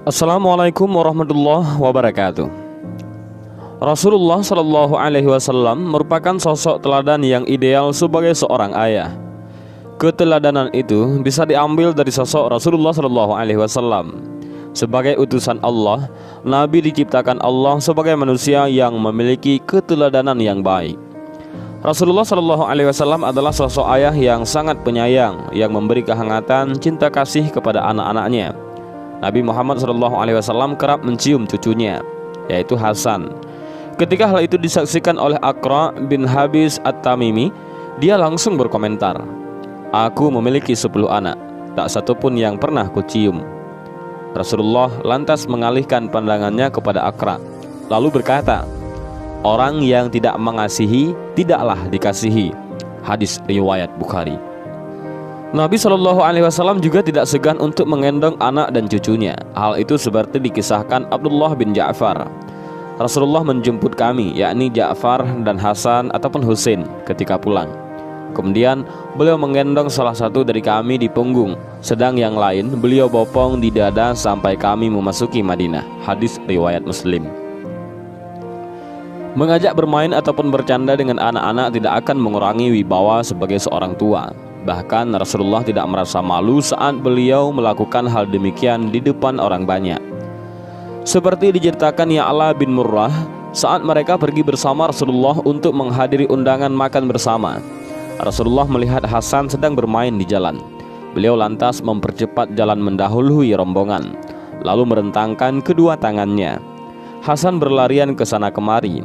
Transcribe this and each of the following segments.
Assalamualaikum warahmatullahi wabarakatuh. Rasulullah Shallallahu Alaihi Wasallam merupakan sosok teladan yang ideal sebagai seorang ayah. Keteladanan itu bisa diambil dari sosok Rasulullah Shallallahu Alaihi Wasallam. Sebagai utusan Allah, Nabi diciptakan Allah sebagai manusia yang memiliki keteladanan yang baik. Rasulullah Shallallahu Alaihi Wasallam adalah sosok ayah yang sangat penyayang, yang memberi kehangatan cinta kasih kepada anak-anaknya. Nabi Muhammad SAW kerap mencium cucunya, yaitu Hasan. Ketika hal itu disaksikan oleh Aqra bin Habis At-Tamimi, dia langsung berkomentar, "Aku memiliki 10 anak, tak satu pun yang pernah kucium." Rasulullah lantas mengalihkan pandangannya kepada Aqra, lalu berkata, "Orang yang tidak mengasihi, tidaklah dikasihi." Hadis riwayat Bukhari. Nabi Shallallahu Alaihi Wasallam juga tidak segan untuk menggendong anak dan cucunya. Hal itu seperti dikisahkan Abdullah bin Ja'far. Rasulullah menjemput kami, yakni Ja'far dan Hasan ataupun Husain ketika pulang. Kemudian beliau menggendong salah satu dari kami di punggung, sedang yang lain beliau bopong di dada sampai kami memasuki Madinah. Hadis riwayat Muslim. Mengajak bermain ataupun bercanda dengan anak-anak tidak akan mengurangi wibawa sebagai seorang tua. Bahkan Rasulullah tidak merasa malu saat beliau melakukan hal demikian di depan orang banyak. Seperti diceritakan Ya'la bin Murrah, saat mereka pergi bersama Rasulullah untuk menghadiri undangan makan bersama. Rasulullah melihat Hasan sedang bermain di jalan. Beliau lantas mempercepat jalan mendahului rombongan, lalu merentangkan kedua tangannya. Hasan berlarian ke sana kemari.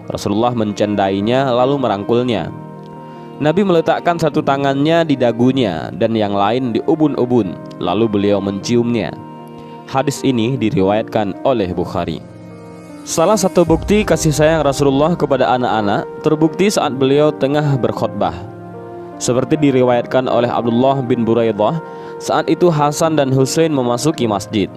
Rasulullah mencandainya lalu merangkulnya. Nabi meletakkan satu tangannya di dagunya dan yang lain di ubun-ubun, lalu beliau menciumnya. Hadis ini diriwayatkan oleh Bukhari. Salah satu bukti kasih sayang Rasulullah kepada anak-anak terbukti saat beliau tengah berkhutbah. Seperti diriwayatkan oleh Abdullah bin Buraidah, saat itu Hasan dan Husain memasuki masjid.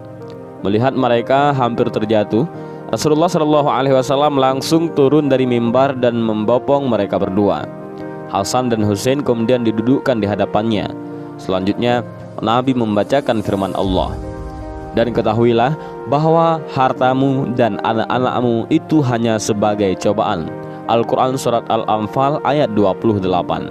Melihat mereka hampir terjatuh, Rasulullah SAW langsung turun dari mimbar dan membopong mereka berdua. Hasan dan Husain kemudian didudukkan di hadapannya. Selanjutnya Nabi membacakan firman Allah, "Dan ketahuilah bahwa hartamu dan anak-anakmu itu hanya sebagai cobaan." Al-Quran Surat Al-Anfal ayat 28.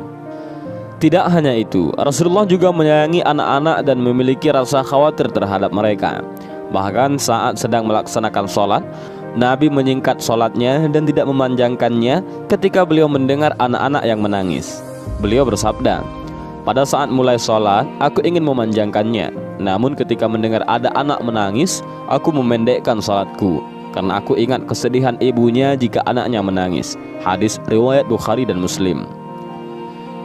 Tidak hanya itu, Rasulullah juga menyayangi anak-anak dan memiliki rasa khawatir terhadap mereka. Bahkan saat sedang melaksanakan sholat, Nabi menyingkat sholatnya dan tidak memanjangkannya ketika beliau mendengar anak-anak yang menangis. Beliau bersabda, "Pada saat mulai sholat, aku ingin memanjangkannya. Namun ketika mendengar ada anak menangis, aku memendekkan sholatku, karena aku ingat kesedihan ibunya jika anaknya menangis." Hadis riwayat Bukhari dan Muslim.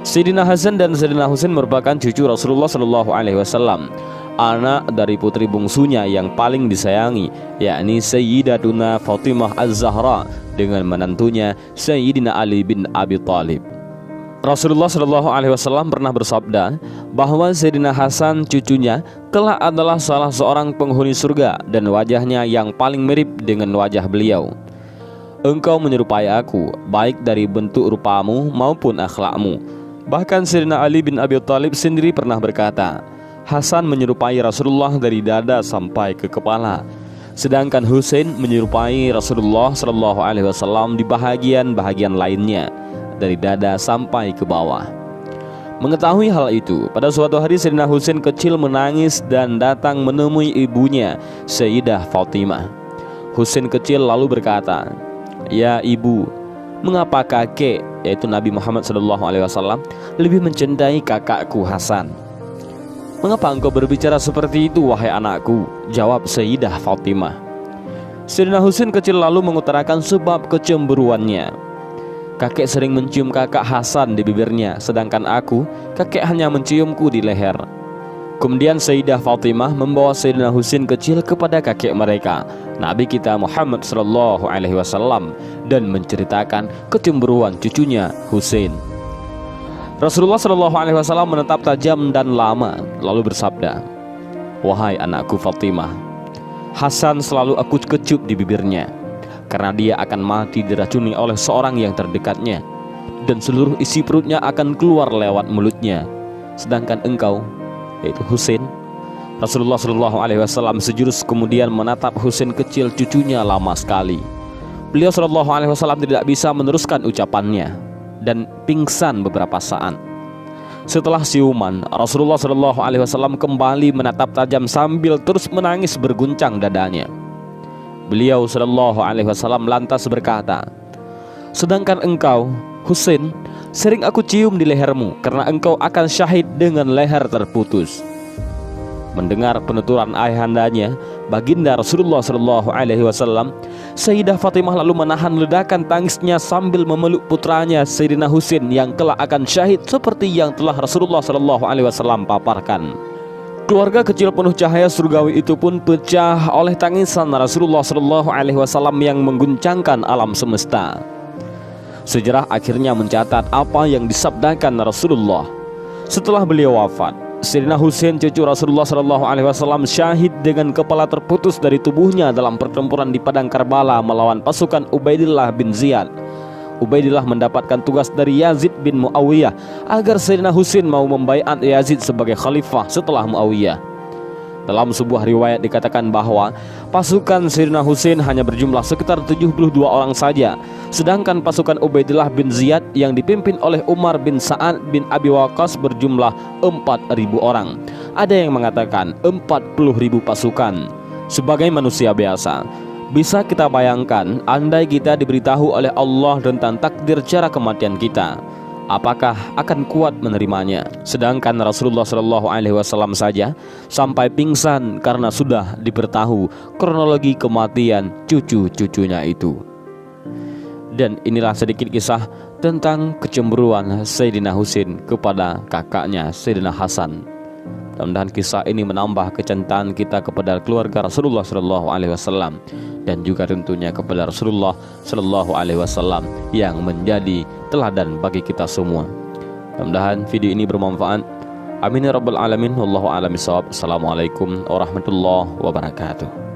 Sayyidina Hasan dan Sayyidina Husain merupakan cucu Rasulullah SAW, anak dari putri bungsunya yang paling disayangi, yakni Sayyidatuna Fatimah Az-Zahra dengan menantunya Sayyidina Ali bin Abi Thalib. Rasulullah SAW pernah bersabda bahwa Sayyidina Hasan cucunya kelak adalah salah seorang penghuni surga dan wajahnya yang paling mirip dengan wajah beliau. "Engkau menyerupai aku, baik dari bentuk rupamu maupun akhlakmu." Bahkan Sayyidina Ali bin Abi Thalib sendiri pernah berkata, Hasan menyerupai Rasulullah dari dada sampai ke kepala, sedangkan Husain menyerupai Rasulullah SAW di bahagian-bahagian lainnya, dari dada sampai ke bawah. Mengetahui hal itu, pada suatu hari Sayyidina Husain kecil menangis dan datang menemui ibunya, Sayyidah Fatimah. Husain kecil lalu berkata, "Ya ibu, mengapa kakek," yaitu Nabi Muhammad SAW, "lebih mencintai kakakku Hasan?" "Mengapa engkau berbicara seperti itu, wahai anakku?" jawab Sayyidah Fatimah. Sayyidina Husain kecil lalu mengutarakan sebab kecemburuannya. "Kakek sering mencium kakak Hasan di bibirnya, sedangkan aku, kakek hanya menciumku di leher." Kemudian Sayyidah Fatimah membawa Sayyidina Husain kecil kepada kakek mereka, Nabi kita Muhammad SAW, dan menceritakan kecemburuan cucunya Husain. Rasulullah SAW menatap tajam dan lama, lalu bersabda, "Wahai anakku Fatimah, Hasan selalu aku kecup di bibirnya, karena dia akan mati diracuni oleh seorang yang terdekatnya, dan seluruh isi perutnya akan keluar lewat mulutnya. Sedangkan engkau, yaitu Husain, Rasulullah Shallallahu Alaihi Wasallam sejurus kemudian menatap Husain kecil cucunya lama sekali. Beliau Shallallahu Alaihi Wasallam tidak bisa meneruskan ucapannya dan pingsan beberapa saat. Setelah siuman, Rasulullah Shallallahu Alaihi Wasallam kembali menatap tajam sambil terus menangis berguncang dadanya. Beliau Shallallahu Alaihi Wasallam lantas berkata, "Sedangkan engkau, Husain, sering aku cium di lehermu karena engkau akan syahid dengan leher terputus." Mendengar penuturan ayahandanya, baginda Rasulullah Shallallahu Alaihi Wasallam, Sayyidah Fatimah lalu menahan ledakan tangisnya sambil memeluk putranya Sayyidina Husain yang kelak akan syahid seperti yang telah Rasulullah Shallallahu Alaihi Wasallam paparkan. Keluarga kecil penuh cahaya surgawi itu pun pecah oleh tangisan Rasulullah Shallallahu Alaihi Wasallam yang mengguncangkan alam semesta. Sejarah akhirnya mencatat apa yang disabdakan Rasulullah. Setelah beliau wafat, Sayyidina Husain cucu Rasulullah Shallallahu Alaihi Wasallam syahid dengan kepala terputus dari tubuhnya dalam pertempuran di padang Karbala melawan pasukan Ubaidillah bin Ziyad. Ubaidillah mendapatkan tugas dari Yazid bin Muawiyah agar Sayyidina Husain mau membaiat Yazid sebagai khalifah setelah Muawiyah. Dalam sebuah riwayat dikatakan bahwa pasukan Sayyidina Husain hanya berjumlah sekitar 72 orang saja, sedangkan pasukan Ubaidillah bin Ziyad yang dipimpin oleh Umar bin Sa'ad bin Abi Waqqas berjumlah 4.000 orang. Ada yang mengatakan 40.000 pasukan. Sebagai manusia biasa, bisa kita bayangkan andai kita diberitahu oleh Allah tentang takdir cara kematian kita, apakah akan kuat menerimanya? Sedangkan Rasulullah Shallallahu Alaihi Wasallam saja sampai pingsan karena sudah diberitahu kronologi kematian cucu-cucunya itu. Dan inilah sedikit kisah tentang kecemburuan Sayyidina Husain kepada kakaknya Sayyidina Hasan. Mudah-mudahan kisah ini menambah kecintaan kita kepada keluarga Rasulullah Shallallahu Alaihi Wasallam dan juga tentunya kepada Rasulullah Shallallahu Alaihi Wasallam yang menjadi teladan bagi kita semua. Mudah-mudahan video ini bermanfaat. Amin ya rabbal alamin. Wallahu a'lam bishawab. Assalamualaikum warahmatullahi wabarakatuh.